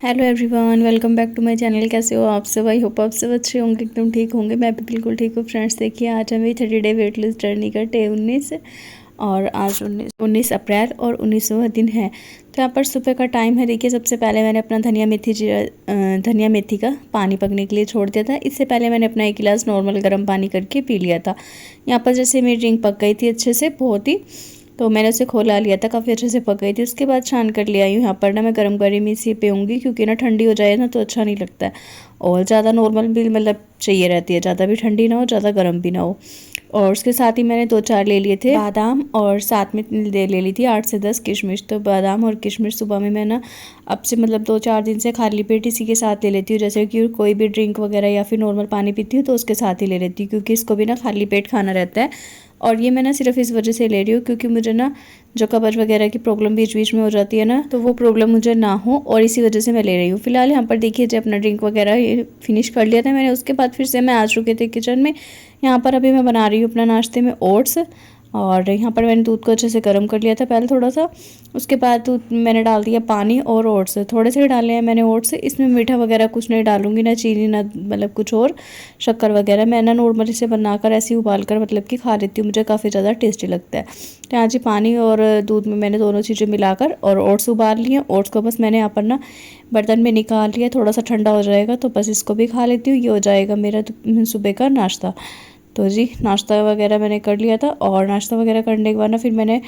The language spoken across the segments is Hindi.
Hello everyone, welcome back to my channel. कैसे हो आप सब? आई होप आप सब अच्छे होंगे, एकदम ठीक होंगे। मैं भी बिल्कुल ठीक हूँ। फ्रेंड्स देखिए, आज है मेरी 30 डे वेट लॉस जर्नी का डे 19 और आज 19 अप्रैल और 19वां दिन है। तो यहाँ पर सुबह का टाइम है। देखिए, सबसे पहले मैंने अपना धनिया मेथी का पानी पकने के लिए छोड़ दिया था। इससे पहले मैंने अपना 1 गिलास नॉर्मल गर्म पानी करके पी लिया था। यहाँ पर जैसे मेरी ड्रिंक पक गई थी अच्छे से, बहुत ही, तो मैंने उसे खोला लिया था, काफ़ी अच्छे से पक गई थी। उसके बाद छान कर ले आई हूँ। यहाँ पर ना मैं गर्म गर्म इसी पीऊँगी, क्योंकि ना ठंडी हो जाए ना तो अच्छा नहीं लगता है। और ज़्यादा नॉर्मल भी मतलब चाहिए रहती है, ज़्यादा भी ठंडी ना हो, ज़्यादा गर्म भी ना हो। और उसके साथ ही मैंने 2-4 ले लिए थे बादाम, और साथ में ले ली थी 8 से 10 किशमिश। तो बादाम और किशमिश सुबह में मैं ना अब से मतलब 2-4 दिन से खाली पेट इसी के साथ ले लेती हूँ। जैसे कि कोई भी ड्रिंक वगैरह या फिर नॉर्मल पानी पीती हूँ तो उसके साथ ही ले लेती हूँ, क्योंकि इसको भी ना खाली पेट खाना रहता है। और ये मैं ना सिर्फ इस वजह से ले रही हूँ क्योंकि मुझे ना जो कब्ज वगैरह की प्रॉब्लम बीच बीच में हो जाती है ना, तो वो प्रॉब्लम मुझे ना हो, और इसी वजह से मैं ले रही हूँ। फिलहाल यहाँ पर देखिए, जब अपना ड्रिंक वगैरह फिनिश कर लिया था मैंने, उसके बाद फिर से मैं आ चुके थे किचन में। यहाँ पर अभी मैं बना रही हूँ अपना नाश्ते में ओट्स। और यहाँ पर मैंने दूध को अच्छे से गर्म कर लिया था पहले थोड़ा सा। उसके बाद दूध मैंने डाल दिया पानी और ओट्स थोड़े से डाले हैं मैंने ओट्स। इसमें मीठा वगैरह कुछ नहीं डालूंगी, ना चीनी, ना मतलब कुछ और शक्कर वगैरह। मैं ना नॉर्मली से बनाकर ऐसे ही उबाल कर मतलब कि खा लेती हूँ, मुझे काफ़ी ज़्यादा टेस्टी लगता है। तो यहाँ जी पानी और दूध में मैंने दोनों चीज़ें मिलाकर और ओट्स उबाल लिए। ओट्स को बस मैंने यहाँ पर ना बर्तन में निकाल लिया, थोड़ा सा ठंडा हो जाएगा तो बस इसको भी खा लेती हूँ। ये हो जाएगा मेरा सुबह का नाश्ता। तो जी नाश्ता वगैरह मैंने कर लिया था, और नाश्ता वगैरह करने के बाद ना फिर मैंने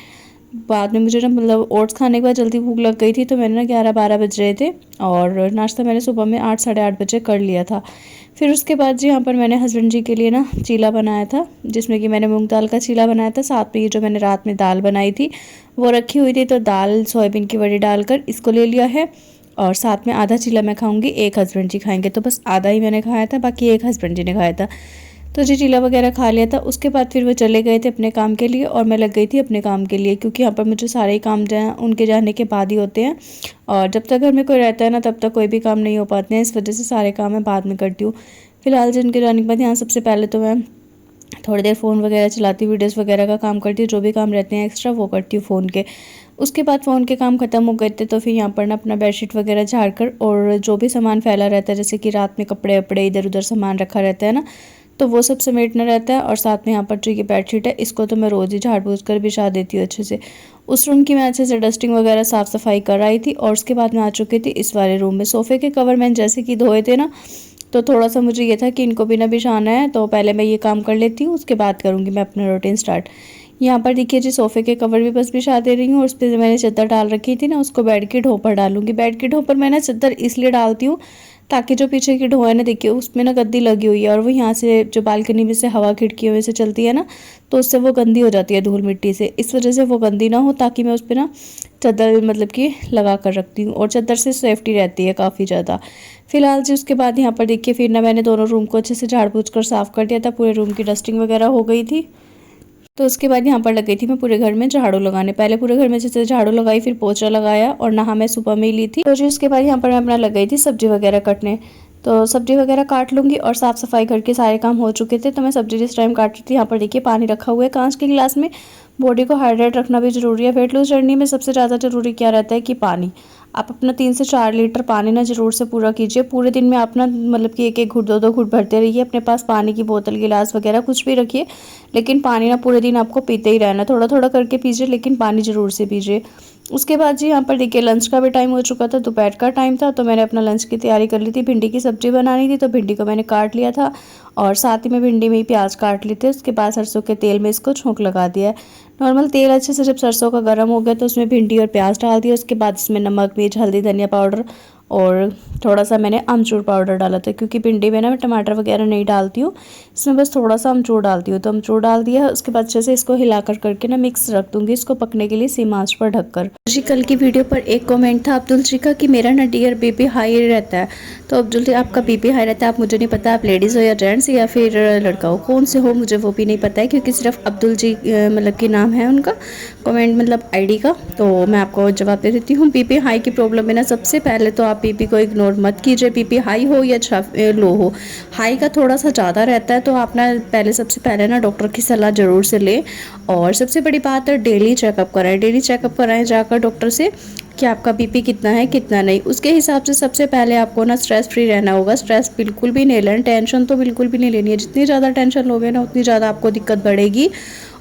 बाद में, मुझे ना मतलब ओट्स खाने के बाद जल्दी भूख लग गई थी, तो मैंने ना 11-12 बज रहे थे, और नाश्ता मैंने सुबह में 8 साढ़े 8 बजे कर लिया था। फिर उसके बाद जी यहाँ पर मैंने हस्बैंड जी के लिए ना चीला बनाया था, जिसमें कि मैंने मूंग दाल का चीला बनाया था। साथ में ये जो मैंने रात में दाल बनाई थी वो रखी हुई थी, तो दाल सोयाबीन की बड़ी डालकर इसको ले लिया है। और साथ में आधा चीला मैं खाऊंगी, एक हस्बैंड जी खाएंगे, तो बस आधा ही मैंने खाया था, बाकी एक हस्बैंड जी ने खाया था। तो जी चीला वगैरह खा लिया था। उसके बाद फिर वो चले गए थे अपने काम के लिए, और मैं लग गई थी अपने काम के लिए, क्योंकि यहाँ पर मुझे सारे ही काम जो हैं उनके जाने के बाद ही होते हैं। और जब तक घर में कोई रहता है ना, तब तक कोई भी काम नहीं हो पाते हैं। इस वजह से सारे काम मैं बाद में करती हूँ। फिलहाल जिनके जाने के बाद यहाँ सबसे पहले तो मैं थोड़ी देर फ़ोन वगैरह चलाती हूँ, वीडियोस वगैरह का काम करती हूँ, जो भी काम रहते हैं एक्स्ट्रा वो करती हूँ फ़ोन के। उसके बाद फ़ोन के काम ख़त्म हो गए थे, तो फिर यहाँ पर ना अपना बेडशीट वगैरह झाड़ कर, और जो भी सामान फैला रहता है, जैसे कि रात में कपड़े वपड़े इधर उधर सामान रखा रहता है ना, तो वो सब समेटना रहता है। और साथ में यहाँ पर जो ये बेडशीट है, इसको तो मैं रोज़ ही झाड़ बूझ कर बिछा देती हूँ अच्छे से। उस रूम की मैं अच्छे से डस्टिंग वगैरह साफ़ सफाई कर आई थी, और उसके बाद मैं आ चुकी थी इस वाले रूम में। सोफ़े के कवर मैंने जैसे कि धोए थे ना, तो थोड़ा सा मुझे ये था कि इनको भी ना बिछाना है, तो पहले मैं ये काम कर लेती हूँ, उसके बाद करूँगी मैं अपना रूटीन स्टार्ट। यहाँ पर देखिए जी, सोफ़े के कवर भी बस बिछा दे रही हूँ, और उस पर मैंने चादर डाल रखी थी ना, उसको बेड की ढो पर डालूंगी। बेड की ढो पर मैं ना चादर इसलिए डालती हूँ ताकि जो पीछे की ढो है ना, देखिए उसमें ना गद्दी लगी हुई है, और वो यहाँ से जो बालकनी में से हवा खिड़कियों में से चलती है ना, तो उससे वो गंदी हो जाती है धूल मिट्टी से। इस वजह से वो गंदी ना हो, ताकि मैं उस पर ना चादर मतलब कि लगा कर रखती हूँ, और चादर से सेफ्टी रहती है काफ़ी ज़्यादा। फिलहाल जी उसके बाद यहाँ पर देखिए, फिर ना मैंने दोनों रूम को अच्छे से झाड़ पोंछ कर साफ़ कर दिया था। पूरे रूम की डस्टिंग वगैरह हो गई थी। तो उसके बाद यहाँ पर लग गई थी मैं पूरे घर में झाड़ू लगाने। पहले पूरे घर में जैसे झाड़ू लगाई, फिर पोछा लगाया, और नहा मैं सुबह में ही ली थी। तो जी उसके बाद यहाँ पर मैं अपना लग गई थी सब्जी वगैरह कटने। तो सब्जी वगैरह काट लूँगी, और साफ़ सफाई करके सारे काम हो चुके थे। तो मैं सब्जी जिस टाइम काट रही थी, यहाँ पर देखिए पानी रखा हुआ है कांच के गिलास में। बॉडी को हाइड्रेट रखना भी ज़रूरी है। वेट लॉस जर्नी में सबसे ज़्यादा ज़रूरी क्या रहता है कि पानी। आप अपना 3 से 4 लीटर पानी ना ज़रूर से पूरा कीजिए। पूरे दिन में आप ना मतलब कि एक एक घुट 2-2 घुट भरते रहिए। अपने पास पानी की बोतल गिलास वगैरह कुछ भी रखिए, लेकिन पानी ना पूरे दिन आपको पीते ही रहना। थोड़ा थोड़ा करके पीजिए, लेकिन पानी ज़रूर से पीजिए। उसके बाद जी यहाँ पर देखिए, लंच का भी टाइम हो चुका था, दोपहर का टाइम था, तो मैंने अपना लंच की तैयारी कर ली थी। भिंडी की सब्ज़ी बनानी थी, तो भिंडी को मैंने काट लिया था, और साथ ही में भिंडी में ही प्याज काट लिए थे। उसके बाद सरसों के तेल में इसको छोंक लगा दिया है। नॉर्मल तेल अच्छे से जब सरसों का गर्म हो गया, तो उसमें भिंडी और प्याज डाल दिया। उसके बाद इसमें नमक, मिर्च, हल्दी, धनिया पाउडर, और थोड़ा सा मैंने अमचूर पाउडर डाला था, क्योंकि भिंडी में ना मैं टमाटर वगैरह नहीं डालती हूँ, इसमें बस थोड़ा सा अमचूर डालती हूँ। तो अमचूर डाल दिया है। उसके बाद अच्छे से इसको हिलाकर करके ना मिक्स रख दूँगी, इसको पकने के लिए सेम आंच पर ढककर। जी कल की वीडियो पर एक कमेंट था अब्दुल जी का कि मेरा ना डियर बीपी हाई रहता है। तो अब्दुल जी, आपका बीपी हाई रहता है, आप मुझे नहीं पता आप लेडीज़ हो या जेंट्स या फिर लड़का हो, कौन से हो मुझे वो भी नहीं पता है, क्योंकि सिर्फ अब्दुल जी मतलब कि नाम है उनका, कमेंट मतलब आईडी का। तो मैं आपको जवाब दे देती हूँ। बीपी हाई की प्रॉब्लम में ना सबसे पहले तो आप बीपी को इग्नोर मत कीजिए। बीपी हाई हो या लो हो, हाई का थोड़ा सा ज़्यादा रहता है, तो आप ना सबसे पहले ना डॉक्टर की सलाह ज़रूर से लें। और सबसे बड़ी बात है, डेली चेकअप कराएं। डेली चेकअप कराएं जाकर डॉक्टर से, कि आपका बीपी कितना है कितना नहीं। उसके हिसाब से सबसे पहले आपको ना स्ट्रेस फ्री रहना होगा। स्ट्रेस बिल्कुल भी नहीं लेना, टेंशन तो बिल्कुल भी नहीं लेनी है। जितनी ज़्यादा टेंशन लोगे ना उतनी ज़्यादा आपको दिक्कत बढ़ेगी।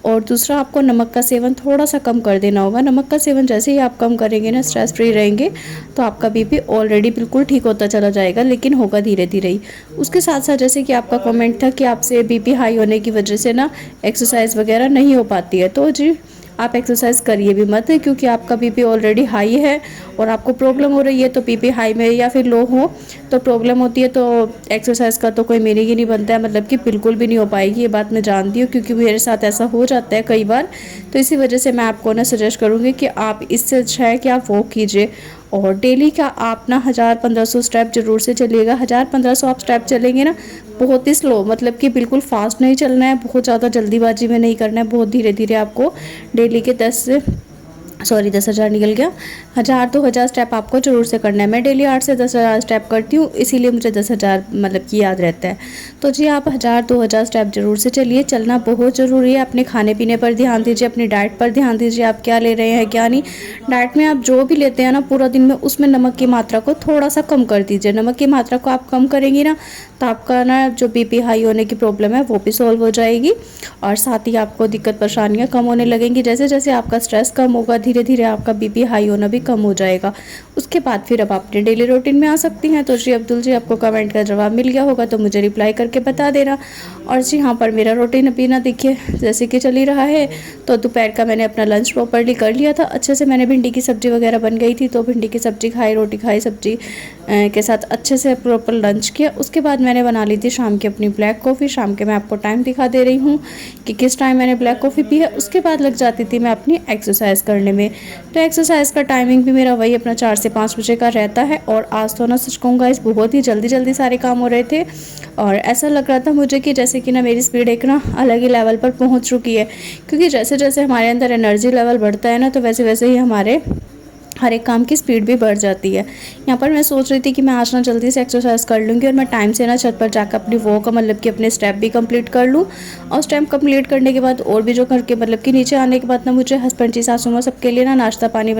और दूसरा, आपको नमक का सेवन थोड़ा सा कम कर देना होगा। नमक का सेवन जैसे ही आप कम करेंगे ना, स्ट्रेस फ्री रहेंगे, तो आपका बीपी ऑलरेडी बिल्कुल ठीक होता चला जाएगा, लेकिन होगा धीरे धीरे ही। उसके साथ साथ जैसे कि आपका कमेंट था कि आपसे बीपी हाई होने की वजह से ना एक्सरसाइज वगैरह नहीं हो पाती है, तो जी आप एक्सरसाइज करिए भी मत, क्योंकि आपका बीपी ऑलरेडी हाई है और आपको प्रॉब्लम हो रही है। तो बीपी हाई में या फिर लो हो तो प्रॉब्लम होती है, तो एक्सरसाइज का तो कोई मीनिंग ही नहीं बनता है, मतलब कि बिल्कुल भी नहीं हो पाएगी। ये बात मैं जानती हूँ, क्योंकि मेरे साथ ऐसा हो जाता है कई बार। तो इसी वजह से मैं आपको ना सजेस्ट करूँगी कि आप, इससे अच्छा है कि आप वॉक कीजिए। और डेली का आप ना 1000-1500 स्टेप ज़रूर से चलिएगा। 1000-1500 आप स्टेप चलेंगे ना, बहुत ही स्लो, मतलब कि बिल्कुल फास्ट नहीं चलना है, बहुत ज़्यादा जल्दीबाजी में नहीं करना है, बहुत धीरे धीरे आपको डेली के 10,000 निकल गया, 1000-2000 स्टेप आपको ज़रूर से करना है। मैं डेली 8 से 10,000 स्टेप करती हूँ, इसीलिए मुझे 10,000 मतलब कि याद रहता है। तो जी आप 1000-2000 स्टेप ज़रूर से चलिए। चलना बहुत ज़रूरी है। अपने खाने पीने पर ध्यान दीजिए, अपनी डाइट पर ध्यान दीजिए, आप क्या ले रहे हैं क्या नहीं। डाइट में आप जो भी लेते हैं ना पूरा दिन में, उसमें नमक की मात्रा को थोड़ा सा कम कर दीजिए। नमक की मात्रा को आप कम करेंगी ना, तो आपका ना जो बीपी हाई होने की प्रॉब्लम है वो भी सॉल्व हो जाएगी, और साथ ही आपको दिक्कत परेशानियाँ कम होने लगेंगी। जैसे जैसे आपका स्ट्रेस कम होगा, धीरे धीरे आपका बीपी हाई होना भी कम हो जाएगा। उसके बाद फिर अब आप अपने डेली रूटीन में आ सकती हैं। तो जी अब्दुल जी, आपको कमेंट का जवाब मिल गया होगा तो मुझे रिप्लाई करके बता देना। और जी यहाँ पर मेरा रूटीन अभी ना देखिए जैसे कि चल ही रहा है। तो दोपहर का मैंने अपना लंच प्रॉपर्ली कर लिया था अच्छे से। मैंने भिंडी की सब्ज़ी वगैरह बन गई थी, तो भिंडी की सब्ज़ी खाई, रोटी खाई, सब्ज़ी के साथ अच्छे से प्रॉपर लंच किया। उसके बाद मैंने बना ली थी शाम की अपनी ब्लैक कॉफ़ी। शाम के मैं आपको टाइम दिखा दे रही हूँ कि किस टाइम मैंने ब्लैक कॉफ़ी पी है। उसके बाद लग जाती थी मैं अपनी एक्सरसाइज करने में। तो एक्सरसाइज का टाइमिंग भी मेरा वही अपना 4 से 5 बजे का रहता है। और आज तो ना सच कहूँगा, इस बहुत ही जल्दी जल्दी सारे काम हो रहे थे, और ऐसा लग रहा था मुझे कि जैसे कि ना मेरी स्पीड एक ना अलग ही लेवल पर पहुँच चुकी है। क्योंकि जैसे जैसे हमारे अंदर एनर्जी लेवल बढ़ता है ना, तो वैसे वैसे ही हमारे हर एक काम की स्पीड भी बढ़ जाती है। यहाँ पर मैं सोच रही थी कि मैं आज ना जल्दी से एक्सरसाइज कर लूँगी और मैं टाइम से ना छत पर जाकर अपनी वॉक, मतलब कि अपने स्टेप भी कंप्लीट कर लूँ। और स्टेप कंप्लीट करने के बाद और भी जो करके, मतलब कि नीचे आने के बाद ना मुझे हस्बैंड जी, सासू माँ, सबके लिए ना नाश्ता पानी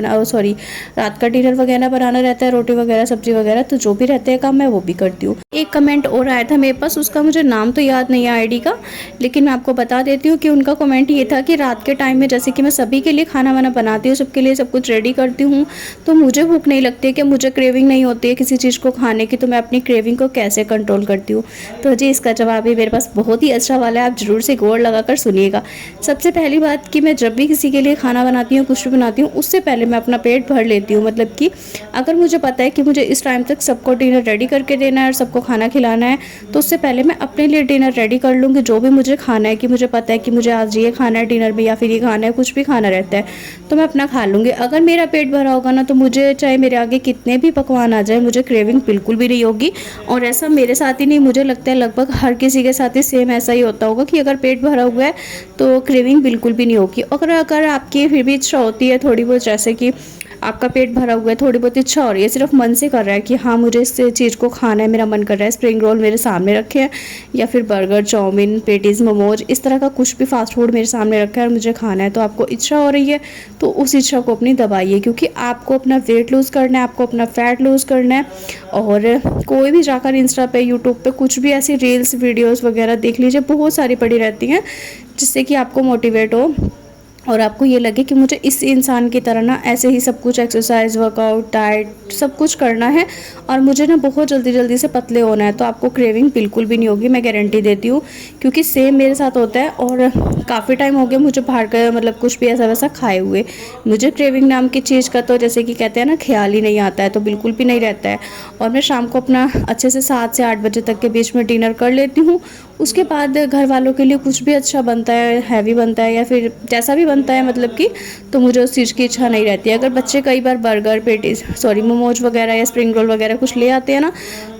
रात का डिनर वगैरह बनाना रहता है, रोटी वगैरह, सब्जी वगैरह, तो जो भी रहते हैं काम मैं वो भी करती हूँ। एक कमेंट और आया था मेरे पास, उसका मुझे नाम तो याद नहीं है आईडी का, लेकिन मैं आपको बता देती हूँ कि उनका कमेंट ये था कि रात के टाइम में जैसे कि मैं सभी के लिए खाना वाना बनाती हूँ, सबके लिए सब कुछ रेडी करती हूँ, तो मुझे भूख नहीं लगती है, कि मुझे क्रेविंग नहीं होती है किसी चीज़ को खाने की, तो मैं अपनी क्रेविंग को कैसे कंट्रोल करती हूँ। तो जी इसका जवाब भी मेरे पास बहुत ही अच्छा वाला है, आप ज़रूर से गौर लगाकर सुनिएगा। सबसे पहली बात कि मैं जब भी किसी के लिए खाना बनाती हूँ, कुछ भी बनाती हूँ, उससे पहले मैं अपना पेट भर लेती हूँ। मतलब कि अगर मुझे पता है कि मुझे इस टाइम तक सबको डिनर रेडी करके देना है और सबको खाना खिलाना है, तो उससे पहले मैं अपने लिए डिनर रेडी कर लूँगी, जो भी मुझे खाना है, कि मुझे पता है कि मुझे आज ये खाना है डिनर में, या फिर ये खाना है, कुछ भी खाना रहता है, तो मैं अपना खा लूँगी। अगर मेरा पेट भरा होगा ना, तो मुझे चाहे मेरे आगे कितने भी पकवान आ जाए, मुझे क्रेविंग बिल्कुल भी नहीं होगी। और ऐसा मेरे साथ ही नहीं, मुझे लगता है लगभग हर किसी के साथ ही सेम ऐसा ही होता होगा कि अगर पेट भरा हुआ है तो क्रेविंग बिल्कुल भी नहीं होगी। अगर आपकी फिर भी इच्छा होती है थोड़ी बहुत, जैसे कि आपका पेट भरा हुआ है, थोड़ी बहुत इच्छा हो रही है, सिर्फ मन से कर रहा है कि हाँ मुझे इस चीज़ को खाना है, मेरा मन कर रहा है, स्प्रिंग रोल मेरे सामने रखे हैं, या फिर बर्गर, चाउमीन, पेटीज़, मोमोज, इस तरह का कुछ भी फास्ट फूड मेरे सामने रखा है और मुझे खाना है, तो आपको इच्छा हो रही है, तो उस इच्छा को अपनी दबाइए। क्योंकि आपको अपना वेट लूज़ करना है, आपको अपना फैट लूज़ करना है। और कोई भी जाकर इंस्टा पे, यूट्यूब पे कुछ भी ऐसी रील्स, वीडियोस वगैरह देख लीजिए, बहुत सारी पड़ी रहती हैं, जिससे कि आपको मोटिवेट हो और आपको ये लगे कि मुझे इस इंसान की तरह ना ऐसे ही सब कुछ एक्सरसाइज, वर्कआउट, डाइट सब कुछ करना है, और मुझे ना बहुत जल्दी जल्दी से पतले होना है, तो आपको क्रेविंग बिल्कुल भी नहीं होगी, मैं गारंटी देती हूँ। क्योंकि सेम मेरे साथ होता है, और काफ़ी टाइम हो गया मुझे बाहर का मतलब कुछ भी ऐसा वैसा खाए हुए। मुझे क्रेविंग नाम की चीज़ का तो जैसे कि कहते हैं ना, ख्याल ही नहीं आता है, तो बिल्कुल भी नहीं रहता है। और मैं शाम को अपना अच्छे से 7 से 8 बजे तक के बीच में डिनर कर लेती हूँ। उसके बाद घर वालों के लिए कुछ भी अच्छा बनता है, हैवी बनता है, या फिर जैसा भी बनता है, मतलब कि, तो मुझे उस चीज़ की इच्छा नहीं रहती है। अगर बच्चे कई बार बर्गर, मोमोज वगैरह या स्प्रिंग रोल वगैरह कुछ ले आते हैं ना,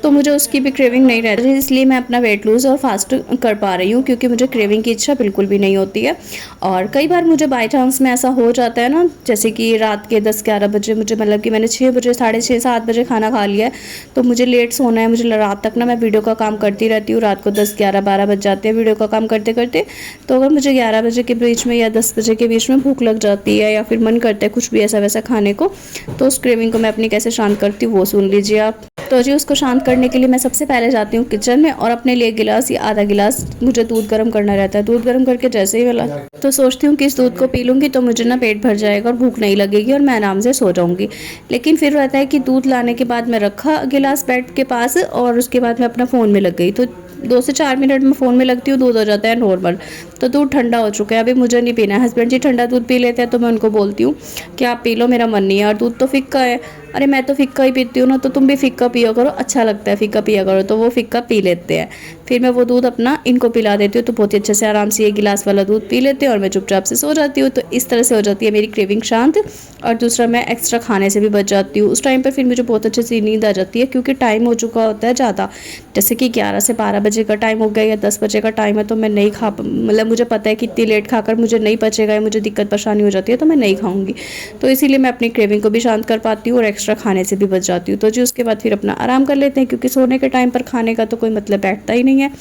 तो मुझे उसकी भी क्रेविंग नहीं रहती, इसलिए मैं अपना वेट लूज़ और फास्ट कर पा रही हूँ, क्योंकि मुझे क्रेविंग की इच्छा बिल्कुल भी नहीं होती है। और कई बार मुझे बाई चांस में ऐसा हो जाता है ना, जैसे कि रात के 10-11 बजे मुझे, मतलब कि मैंने 6 बजे, 6:30, 7 बजे खाना खा लिया है, तो मुझे लेट सोना है, मुझे रात तक ना मैं वीडियो का काम करती रहती हूँ, रात को 10-11 11-12 बज जाते हैं वीडियो का काम करते करते। तो अगर मुझे 11 बजे के बीच में या 10 बजे के बीच में भूख लग जाती है या फिर मन करता है कुछ भी ऐसा वैसा खाने को, तो उस क्रेविंग को मैं अपनी कैसे शांत करती हूँ वो सुन लीजिए आप। तो जी उसको शांत करने के लिए मैं सबसे पहले जाती हूँ किचन में और अपने लिए गिलास या आधा गिलास मुझे दूध गर्म करना रहता है। दूध गर्म करके जैसे ही मिला तो सोचती हूँ कि इस दूध को पी लूँगी तो मुझे ना पेट भर जाएगा और भूख नहीं लगेगी और मैं आराम से सो जाऊँगी। लेकिन फिर रहता है कि दूध लाने के बाद मैं रखा गिलास बेड के पास और उसके बाद मैं अपना फ़ोन में लग गई, तो 2 से 4 मिनट में फ़ोन में लगती हूँ, दूध हो जाता है नॉर्मल। तो दूध ठंडा हो चुका है, अभी मुझे नहीं पीना है। हस्बैंड जी ठंडा दूध पी लेते हैं तो मैं उनको बोलती हूँ कि आप पी लो, मेरा मन नहीं है, और दूध तो फिक्का है। अरे मैं तो फिक्का ही पीती हूँ ना, तो तुम भी फिक्का पिया करो, अच्छा लगता है फिक्का पिया करो। तो वो फिक्का पी लेते हैं। फिर मैं वो दूध अपना इनको पिला देती हूँ, तो बहुत ही अच्छे से आराम से ये गिलास वाला दूध पी लेते हैं और मैं चुपचाप से सो जाती हूँ। तो इस तरह से हो जाती है मेरी क्रेविंग शांत। और दूसरा मैं एक्स्ट्रा खाने से भी बच जाती हूँ। उस टाइम पर फिर मुझे बहुत अच्छे से नींद आ जाती है, क्योंकि टाइम हो चुका होता है ज़्यादा, जैसे कि 11 से 12 बजे का टाइम हो गया या 10 बजे का टाइम है, तो मैं नहीं खा, मतलब मुझे पता है कि इतनी लेट खाकर मुझे नहीं पचेगा या मुझे दिक्कत परेशानी हो जाती है, तो मैं नहीं खाऊंगी। तो इसीलिए मैं अपनी क्रेविंग को भी शांत कर पाती हूँ और एक्स्ट्रा खाने से भी बच जाती हूँ। तो जी उसके बाद फिर अपना आराम कर लेते हैं, क्योंकि सोने के टाइम पर खाने का तो कोई मतलब बैठता ही नहीं है।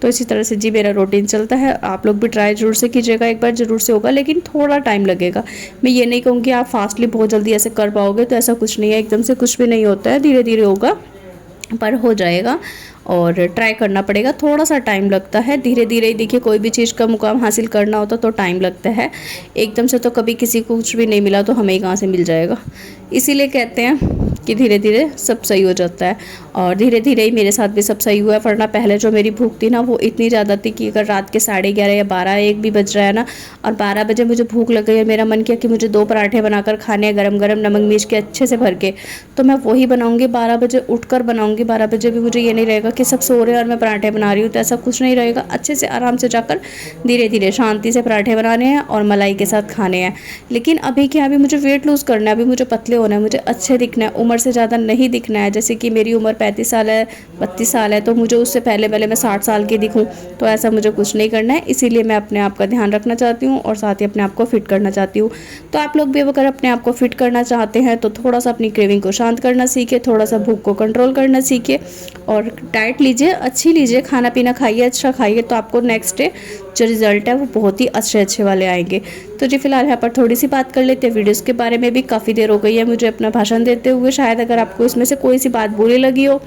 तो इसी तरह से जी मेरा रूटीन चलता है। आप लोग भी ट्राई जरूर से कीजिएगा, एक बार ज़रूर से होगा, लेकिन थोड़ा टाइम लगेगा। मैं ये नहीं कहूँगी आप फास्टली बहुत जल्दी ऐसे कर पाओगे, तो ऐसा कुछ नहीं है, एकदम से कुछ भी नहीं होता है, धीरे धीरे होगा पर हो जाएगा। और ट्राई करना पड़ेगा, थोड़ा सा टाइम लगता है, धीरे धीरे ही। देखिए कोई भी चीज़ का मुकाम हासिल करना होता तो टाइम लगता है, एकदम से तो कभी किसी को कुछ भी नहीं मिला तो हमें ही कहाँ से मिल जाएगा। इसीलिए कहते हैं कि धीरे धीरे सब सही हो जाता है, और धीरे धीरे ही मेरे साथ भी सब सही हुआ है। वरना पहले जो मेरी भूख थी ना वो इतनी ज़्यादा थी कि अगर रात के 11:30 या 12-1 भी बज रहा है ना और 12 बजे मुझे भूख लग गई और मेरा मन किया कि मुझे 2 पराठे बनाकर खाने हैं गरम गरम नमक मिर्च के अच्छे से भर के, तो मैं वही बनाऊंगी। 12 बजे उठकर बनाऊंगी। 12 बजे भी मुझे ये नहीं रहेगा कि सब सो रहे हैं और मैं पराठे बना रही हूँ, तो ऐसा कुछ नहीं रहेगा। अच्छे से आराम से जाकर धीरे धीरे शांति से पराठे बनाने हैं और मलाई के साथ खाने हैं। लेकिन अभी क्या, अभी मुझे वेट लूज़ करना है, अभी मुझे पतले होना है, मुझे अच्छे दिखना है, उम्र से ज़्यादा नहीं दिखना है। जैसे कि मेरी उम्र 35 साल है, 32 साल है, तो मुझे उससे पहले पहले मैं 60 साल की दिखूं, तो ऐसा मुझे कुछ नहीं करना है। इसीलिए मैं अपने आप का ध्यान रखना चाहती हूँ और साथ ही अपने आप को फिट करना चाहती हूँ। तो आप लोग भी अगर अपने आप को फिट करना चाहते हैं तो थोड़ा सा अपनी क्रेविंग को शांत करना सीखे, थोड़ा सा भूख को कंट्रोल करना सीखे और डाइट लीजिए, अच्छी लीजिए, खाना पीना खाइए, अच्छा खाइए, तो आपको नेक्स्ट डे जो रिज़ल्ट है वो बहुत ही अच्छे वाले आएंगे। तो जी फिलहाल यहाँ पर थोड़ी सी बात कर लेते हैं वीडियोस के बारे में भी। काफ़ी देर हो गई है मुझे अपना भाषण देते हुए, शायद अगर आपको इसमें से कोई सी बात बुरी लगी हो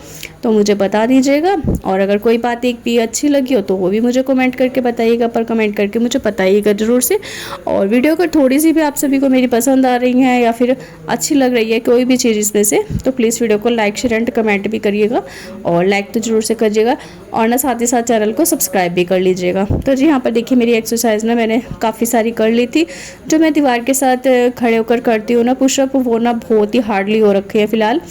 तो मुझे बता दीजिएगा, और अगर कोई बात एक भी अच्छी लगी हो तो वो भी मुझे कमेंट करके बताइएगा, पर कमेंट करके मुझे बताइएगा ज़रूर से। और वीडियो अगर थोड़ी सी भी आप सभी को मेरी पसंद आ रही है या फिर अच्छी लग रही है कोई भी चीज़ इसमें से, तो प्लीज़ वीडियो को लाइक शेयर एंड कमेंट भी करिएगा, और लाइक तो ज़रूर से करिएगा, और ना साथ ही साथ चैनल को सब्सक्राइब भी कर लीजिएगा। तो जी यहाँ पर देखिए मेरी एक्सरसाइज ना मैंने काफ़ी सारी कर ली थी। जो मैं दीवार के साथ खड़े होकर करती हूँ ना पुशअप, वो ना बहुत ही हार्डली हो रखे हैं फ़िलहाल,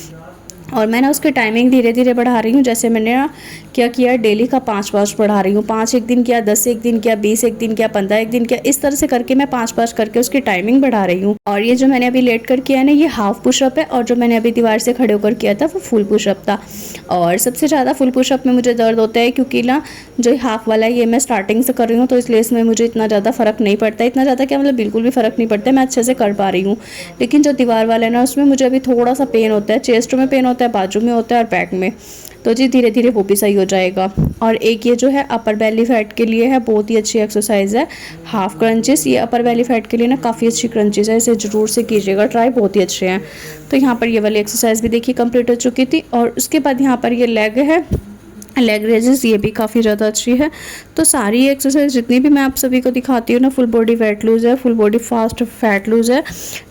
और मैं ना उसके टाइमिंग धीरे धीरे बढ़ा रही हूँ। जैसे मैंने ना क्या किया, डेली का 5 बढ़ा रही हूँ। 5 एक दिन किया, 10 एक दिन किया, 20 एक दिन किया, 15 एक दिन किया, इस तरह से करके मैं 5 करके उसकी टाइमिंग बढ़ा रही हूँ। और ये जो मैंने अभी लेट कर किया है ना, ये हाफ पुशअप है, और जो मैंने अभी दीवार से खड़े होकर किया था वो फुल पुशअप था। और सबसे ज़्यादा फुल पुशअप में मुझे दर्द होता है, क्योंकि ना जो हाफ वाला है ये मैं स्टार्टिंग से कर रही हूँ, तो इसलिए इसमें मुझे इतना ज़्यादा फ़र्क नहीं पड़ता। इतना ज़्यादा क्या, मतलब बिल्कुल भी फ़र्क नहीं पड़ता, मैं अच्छे से कर पा रही हूँ। लेकिन जो दीवार वाला है ना उसमें मुझे अभी थोड़ा सा पेन होता है, चेस्ट में पेन होता है, बाजू में होता है और बैक में। तो जी धीरे धीरे वो भी सही हो जाएगा। और एक ये जो है अपर बेली फैट के लिए है, बहुत ही अच्छी एक्सरसाइज है, हाफ क्रंचेस। ये अपर बेली फैट के लिए ना काफ़ी अच्छी क्रंचेस है, इसे ज़रूर से कीजिएगा ट्राई, बहुत ही अच्छे हैं। तो यहाँ पर ये वाली एक्सरसाइज भी देखिए कंप्लीट हो चुकी थी। और उसके बाद यहाँ पर ये लेग है, लेग रेजेस, ये भी काफ़ी ज़्यादा अच्छी है। तो सारी एक्सरसाइज जितनी भी मैं आप सभी को दिखाती हूँ ना, फुल बॉडी वेट लूज़ है, full body fast fat lose है।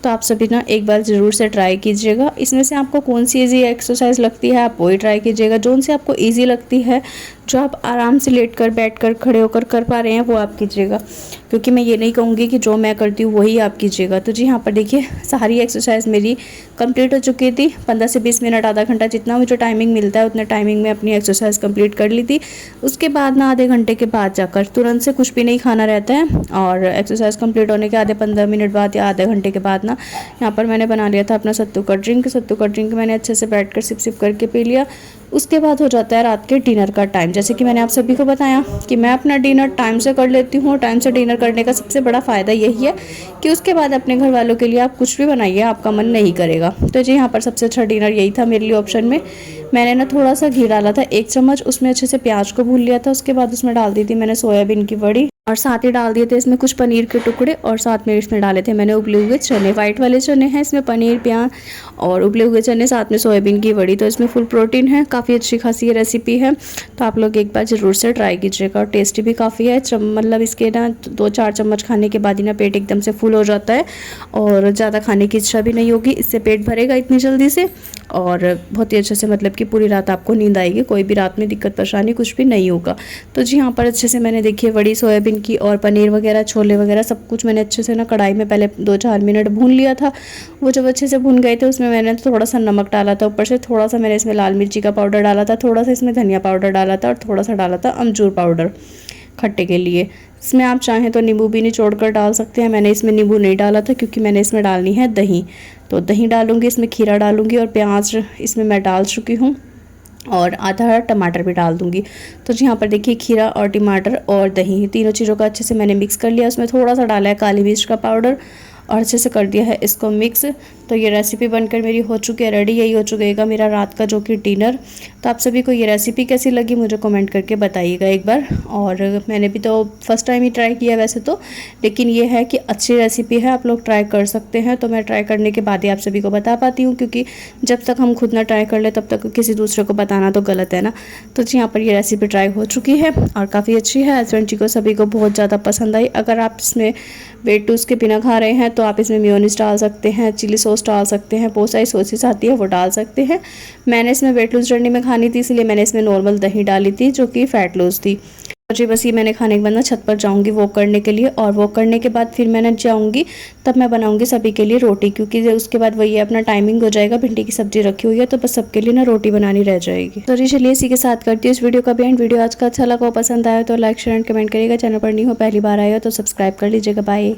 तो आप सभी ना एक बार ज़रूर से ट्राई कीजिएगा। इसमें से आपको कौन सी ईजी एक्सरसाइज लगती है आप वही ट्राई कीजिएगा, जो से आपको ईजी लगती है, जो आप आराम से लेट कर बैठ कर खड़े होकर कर पा रहे हैं वो आप कीजिएगा, क्योंकि मैं ये नहीं कहूँगी कि जो मैं करती हूँ वही आप कीजिएगा। तो जी यहाँ पर देखिए सारी एक्सरसाइज मेरी कंप्लीट हो चुकी थी। 15 से 20 मिनट, आधा घंटा, जितना मुझे टाइमिंग मिलता है उतने टाइमिंग में अपनी एक्सरसाइज कंप्लीट कर ली थी। उसके बाद ना आधे घंटे के बाद जाकर तुरंत से कुछ भी नहीं खाना रहता है, और एक्सरसाइज कंप्लीट होने के आधे 15 मिनट बाद या आधे घंटे के बाद ना यहाँ पर मैंने बना लिया था अपना सत्तू का ड्रिंक। सत्तू का ड्रिंक मैंने अच्छे से बैठ कर सिप सिप करके पी लिया। उसके बाद हो जाता है रात के डिनर का टाइम। जैसे कि मैंने आप सभी को बताया कि मैं अपना डिनर टाइम से कर लेती हूँ। टाइम से डिनर करने का सबसे बड़ा फ़ायदा यही है कि उसके बाद अपने घर वालों के लिए आप कुछ भी बनाइए, आपका मन नहीं करेगा। तो जी यहाँ पर सबसे अच्छा डिनर यही था मेरे लिए ऑप्शन में। मैंने ना थोड़ा सा घी डाला था 1 चम्मच, उसमें अच्छे से प्याज को भून लिया था। उसके बाद उसमें डाल दी थी मैंने सोयाबीन की बड़ी और साथ ही डाल दिए थे इसमें कुछ पनीर के टुकड़े और साथ में इसमें डाले थे मैंने उबले हुए चने। वाइट वाले चने हैं, इसमें पनीर, प्याज और उबले हुए चने, साथ में सोयाबीन की बड़ी। तो इसमें फुल प्रोटीन है, काफ़ी अच्छी खासी ये रेसिपी है। तो आप लोग एक बार ज़रूर से ट्राई कीजिएगा और टेस्टी भी काफ़ी है। मतलब इसके ना 2-4 चम्मच खाने के बाद ही ना पेट एकदम से फुल हो जाता है और ज़्यादा खाने की इच्छा भी नहीं होगी। इससे पेट भरेगा इतनी जल्दी से और बहुत ही अच्छे से मतलब कि पूरी रात आपको नींद आएगी, कोई भी रात में दिक्कत परेशानी कुछ भी नहीं होगा। तो जी यहाँ पर अच्छे से मैंने देखिए बड़ी, सोयाबीन की और पनीर वगैरह, छोले वगैरह सब कुछ मैंने अच्छे से ना कढ़ाई में पहले 2-4 मिनट भून लिया था। वो जब अच्छे से भून गए थे उसमें मैंने थोड़ा सा नमक डाला था, ऊपर से थोड़ा सा मैंने इसमें लाल मिर्ची का पाउडर डाला था, थोड़ा सा इसमें धनिया पाउडर डाला था और थोड़ा सा डाला था अमचूर पाउडर खट्टे के लिए। इसमें आप चाहें तो नींबू भी निचोड़कर डाल सकते हैं। मैंने इसमें नींबू नहीं डाला था क्योंकि मैंने इसमें डालनी है दही। तो दही डालूंगी, इसमें खीरा डालूंगी और प्याज इसमें मैं डाल चुकी हूँ और आधा टमाटर भी डाल दूंगी। तो जी यहाँ पर देखिए खीरा और टमाटर और दही तीनों चीज़ों का अच्छे से मैंने मिक्स कर लिया। उसमें थोड़ा सा डाला है काली मिर्च का पाउडर और अच्छे से कर दिया है इसको मिक्स। तो ये रेसिपी बनकर मेरी हो चुकी है रेडी। यही हो चुकेगा मेरा रात का जो कि डिनर। तो आप सभी को ये रेसिपी कैसी लगी मुझे कमेंट करके बताइएगा एक बार। और मैंने भी तो फर्स्ट टाइम ही ट्राई किया वैसे तो, लेकिन ये है कि अच्छी रेसिपी है, आप लोग ट्राई कर सकते हैं। तो मैं ट्राई करने के बाद ही आप सभी को बता पाती हूँ, क्योंकि जब तक हम खुद ना ट्राई कर ले तब तक किसी दूसरे को बताना तो गलत है ना। तो जी यहाँ पर ये रेसिपी ट्राई हो चुकी है और काफ़ी अच्छी है। हस्बैंड जी को सभी को बहुत ज़्यादा पसंद आई। अगर आप इसमें वेट टूस के बिना खा रहे हैं तो आप इसमें मेयोनीज डाल सकते हैं, चिली सॉस डाल सकते हैं, बहुत सारी सॉसेस आती है वो डाल सकते हैं। मैंने इसमें वेट लूज जर्नी में खानी थी इसलिए मैंने इसमें नॉर्मल दही डाली थी जो कि फ़ैट लूज थी। और जी बस ये मैंने खाने के बाद ना छत पर जाऊंगी वॉक करने के लिए, और वॉक करने के बाद फिर मैंने जाऊंगी तब मैं बनाऊंगी सभी के लिए रोटी, क्योंकि उसके बाद वही अपना टाइमिंग हो जाएगा। भिंडी की सब्जी रखी हुई है तो बस सबके लिए ना रोटी बनानी रह जाएगी। तो जी चलिए इसी के साथ करती हूँ इस वीडियो का भी एंड। वीडियो आज का अच्छा लगा, पसंद आया तो लाइक शेयर एंड कमेंट करिएगा। चैनल पर नहीं हो पहली बार आए हो तो सब्सक्राइब कर लीजिएगा। बाय।